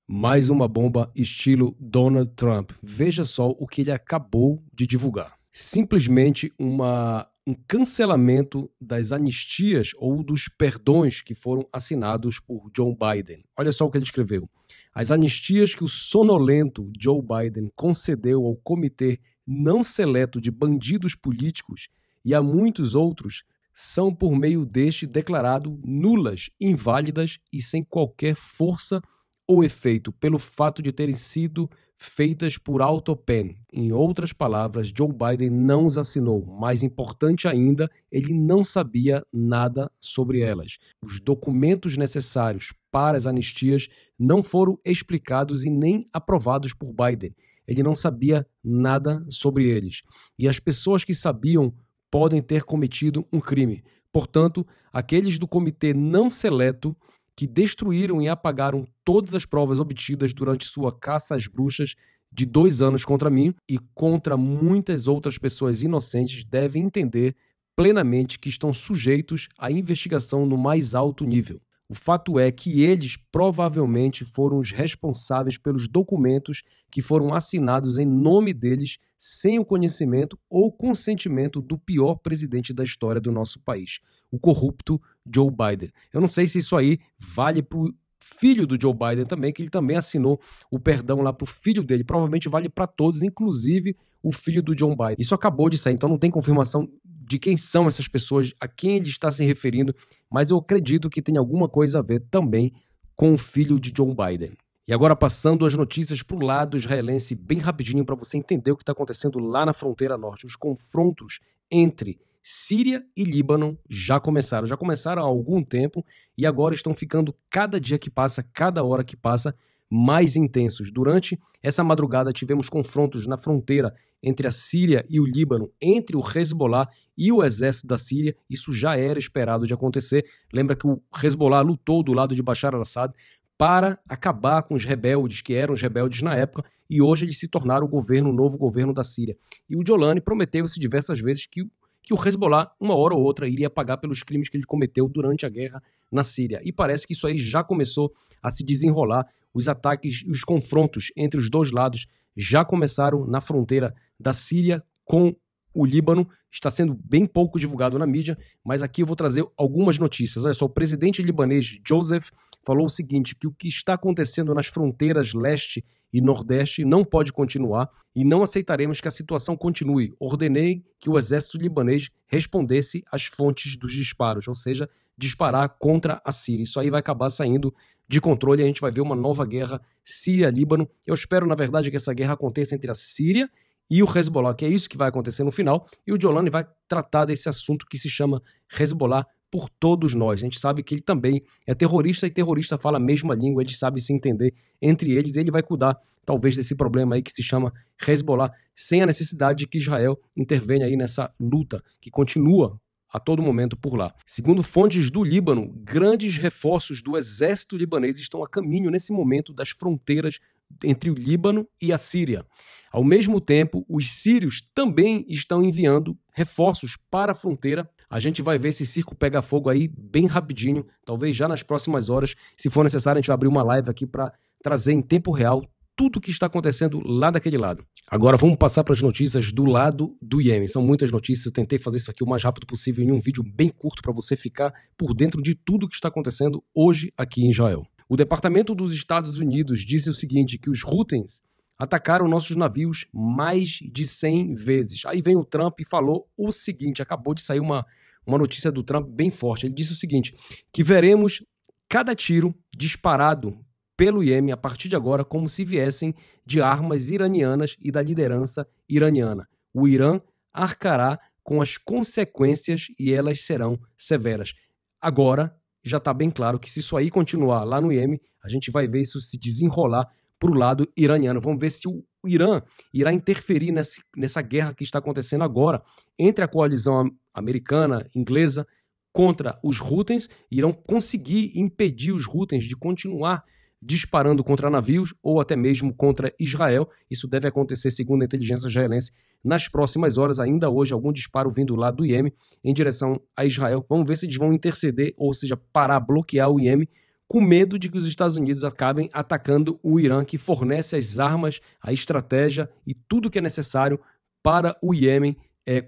Mais uma bomba estilo Donald Trump. Veja só o que ele acabou de divulgar. Simplesmente um cancelamento das anistias ou dos perdões que foram assinados por Joe Biden. Olha só o que ele escreveu. As anistias que o sonolento Joe Biden concedeu ao comitê não seleto de bandidos políticos e a muitos outros são, por meio deste, declarado nulas, inválidas e sem qualquer força ou efeito pelo fato de terem sido feitas por auto-pen. Em outras palavras, Joe Biden não os assinou. Mais importante ainda, ele não sabia nada sobre elas. Os documentos necessários para as anistias não foram explicados e nem aprovados por Biden. Ele não sabia nada sobre eles. E as pessoas que sabiam podem ter cometido um crime. Portanto, aqueles do comitê não seleto que destruíram e apagaram todas as provas obtidas durante sua caça às bruxas de 2 anos contra mim e contra muitas outras pessoas inocentes devem entender plenamente que estão sujeitos à investigação no mais alto nível. O fato é que eles provavelmente foram os responsáveis pelos documentos que foram assinados em nome deles sem o conhecimento ou consentimento do pior presidente da história do nosso país, o corrupto Joe Biden. Eu não sei se isso aí vale para o filho do Joe Biden também, que ele também assinou o perdão lá para o filho dele. Provavelmente vale para todos, inclusive o filho do Joe Biden. Isso acabou de sair, então não tem confirmação de quem são essas pessoas, a quem ele está se referindo, mas eu acredito que tem alguma coisa a ver também com o filho de Joe Biden. E agora passando as notícias para o lado israelense, bem rapidinho para você entender o que está acontecendo lá na fronteira norte. Os confrontos entre Síria e Líbano já começaram há algum tempo e agora estão ficando cada dia que passa, cada hora que passa, mais intensos. Durante essa madrugada tivemos confrontos na fronteira entre a Síria e o Líbano, entre o Hezbollah e o exército da Síria. Isso já era esperado de acontecer. Lembra que o Hezbollah lutou do lado de Bashar al-Assad para acabar com os rebeldes, que eram os rebeldes na época, e hoje eles se tornaram o novo governo da Síria. E o Jolani prometeu-se diversas vezes que o Hezbollah, uma hora ou outra, iria pagar pelos crimes que ele cometeu durante a guerra na Síria. E parece que isso aí já começou a se desenrolar. Os ataques e os confrontos entre os dois lados já começaram na fronteira da Síria com o Líbano. Está sendo bem pouco divulgado na mídia, mas aqui eu vou trazer algumas notícias. Olha só, o presidente libanês Joseph falou o seguinte, que o que está acontecendo nas fronteiras leste e nordeste não pode continuar e não aceitaremos que a situação continue. Ordenei que o exército libanês respondesse às fontes dos disparos, ou seja, disparar contra a Síria. Isso aí vai acabar saindo de controle e a gente vai ver uma nova guerra Síria-Líbano. Eu espero, na verdade, que essa guerra aconteça entre a Síria e o Hezbollah, que é isso que vai acontecer no final, e o Jolani vai tratar desse assunto que se chama Hezbollah por todos nós. A gente sabe que ele também é terrorista e terrorista fala a mesma língua, eles sabem se entender entre eles, e ele vai cuidar talvez desse problema aí que se chama Hezbollah, sem a necessidade de que Israel intervenha aí nessa luta que continua a todo momento por lá. Segundo fontes do Líbano, grandes reforços do exército libanês estão a caminho nesse momento das fronteiras entre o Líbano e a Síria. Ao mesmo tempo, os sírios também estão enviando reforços para a fronteira. A gente vai ver esse circo pegar fogo aí bem rapidinho, talvez já nas próximas horas. Se for necessário, a gente vai abrir uma live aqui para trazer em tempo real tudo o que está acontecendo lá daquele lado. Agora vamos passar para as notícias do lado do Iêmen. São muitas notícias, eu tentei fazer isso aqui o mais rápido possível em um vídeo bem curto para você ficar por dentro de tudo o que está acontecendo hoje aqui em Israel. O Departamento dos Estados Unidos disse o seguinte, que os Houthis atacaram nossos navios mais de 100 vezes. Aí vem o Trump e falou o seguinte, acabou de sair uma notícia do Trump bem forte. Ele disse o seguinte, que veremos cada tiro disparado pelo Iêmen a partir de agora como se viessem de armas iranianas e da liderança iraniana. O Irã arcará com as consequências e elas serão severas. Agora, já está bem claro que se isso aí continuar lá no Iêmen, a gente vai ver isso se desenrolar para o lado iraniano. Vamos ver se o Irã irá interferir nessa guerra que está acontecendo agora entre a coalizão americana, inglesa, contra os Houthis, irão conseguir impedir os Houthis de continuar disparando contra navios ou até mesmo contra Israel. Isso deve acontecer, segundo a inteligência israelense, nas próximas horas, ainda hoje, algum disparo vindo lá do Iêmen em direção a Israel. Vamos ver se eles vão interceder, ou seja, parar, bloquear o Iêmen com medo de que os Estados Unidos acabem atacando o Irã, que fornece as armas, a estratégia e tudo que é necessário para o Iêmen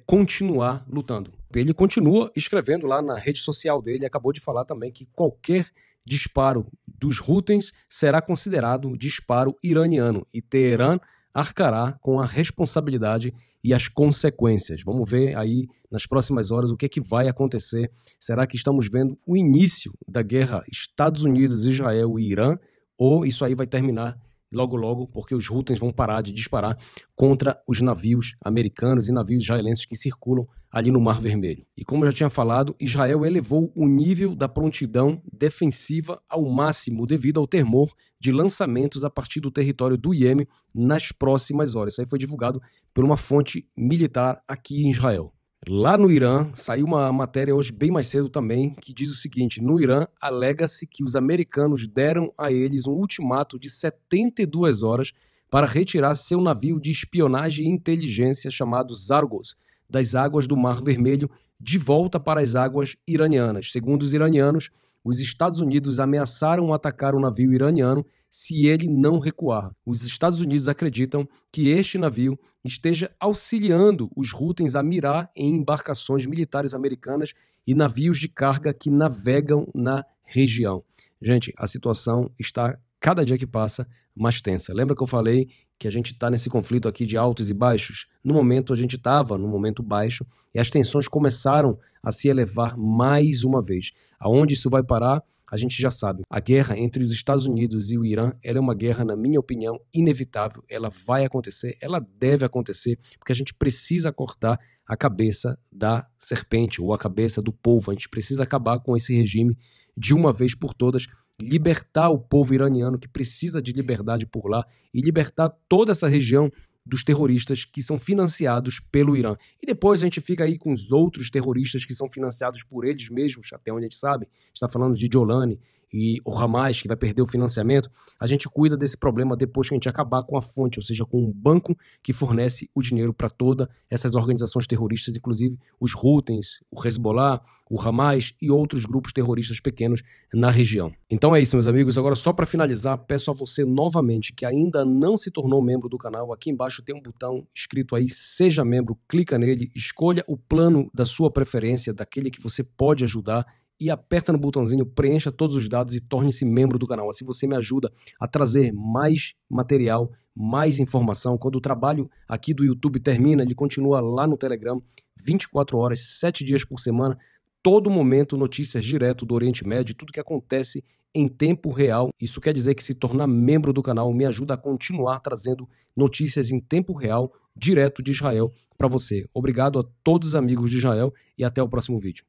continuar lutando. Ele continua escrevendo lá na rede social dele, acabou de falar também que qualquer disparo dos Houthis será considerado disparo iraniano e Teherã arcará com a responsabilidade e as consequências. Vamos ver aí nas próximas horas o que é que vai acontecer. Será que estamos vendo o início da guerra Estados Unidos, Israel e Irã? Ou isso aí vai terminar logo logo, porque os Houthis vão parar de disparar contra os navios americanos e navios israelenses que circulam ali no Mar Vermelho. E como eu já tinha falado, Israel elevou o nível da prontidão defensiva ao máximo devido ao temor de lançamentos a partir do território do Iêmen nas próximas horas. Isso aí foi divulgado por uma fonte militar aqui em Israel. Lá no Irã, saiu uma matéria hoje bem mais cedo também, que diz o seguinte: no Irã, alega-se que os americanos deram a eles um ultimato de 72 horas para retirar seu navio de espionagem e inteligência chamado Zargos, das águas do Mar Vermelho, de volta para as águas iranianas. Segundo os iranianos, os Estados Unidos ameaçaram atacar o navio iraniano se ele não recuar. Os Estados Unidos acreditam que este navio esteja auxiliando os Houthis a mirar em embarcações militares americanas e navios de carga que navegam na região. Gente, a situação está, cada dia que passa, mais tensa. Lembra que eu falei que a gente está nesse conflito aqui de altos e baixos? No momento, a gente estava no momento baixo e as tensões começaram a se elevar mais uma vez. Aonde isso vai parar? A gente já sabe. A guerra entre os Estados Unidos e o Irã, ela é uma guerra, na minha opinião, inevitável. Ela vai acontecer, ela deve acontecer, porque a gente precisa cortar a cabeça da serpente ou a cabeça do povo. A gente precisa acabar com esse regime de uma vez por todas, libertar o povo iraniano que precisa de liberdade por lá e libertar toda essa região dos terroristas que são financiados pelo Irã. E depois a gente fica aí com os outros terroristas que são financiados por eles mesmos, até onde a gente sabe. Está falando de Jolani e o Hamas, que vai perder o financiamento. A gente cuida desse problema depois que a gente acabar com a fonte, ou seja, com um banco que fornece o dinheiro para todas essas organizações terroristas, inclusive os Houthis, o Hezbollah, o Hamas e outros grupos terroristas pequenos na região. Então é isso, meus amigos. Agora, só para finalizar, peço a você novamente que ainda não se tornou membro do canal, aqui embaixo tem um botão escrito aí Seja Membro, clica nele, escolha o plano da sua preferência, daquele que você pode ajudar, e aperta no botãozinho, preencha todos os dados e torne-se membro do canal. Assim você me ajuda a trazer mais material, mais informação. Quando o trabalho aqui do YouTube termina, ele continua lá no Telegram, 24 horas, 7 dias por semana, todo momento notícias direto do Oriente Médio, tudo que acontece em tempo real. Isso quer dizer que se tornar membro do canal me ajuda a continuar trazendo notícias em tempo real, direto de Israel para você. Obrigado a todos os amigos de Israel e até o próximo vídeo.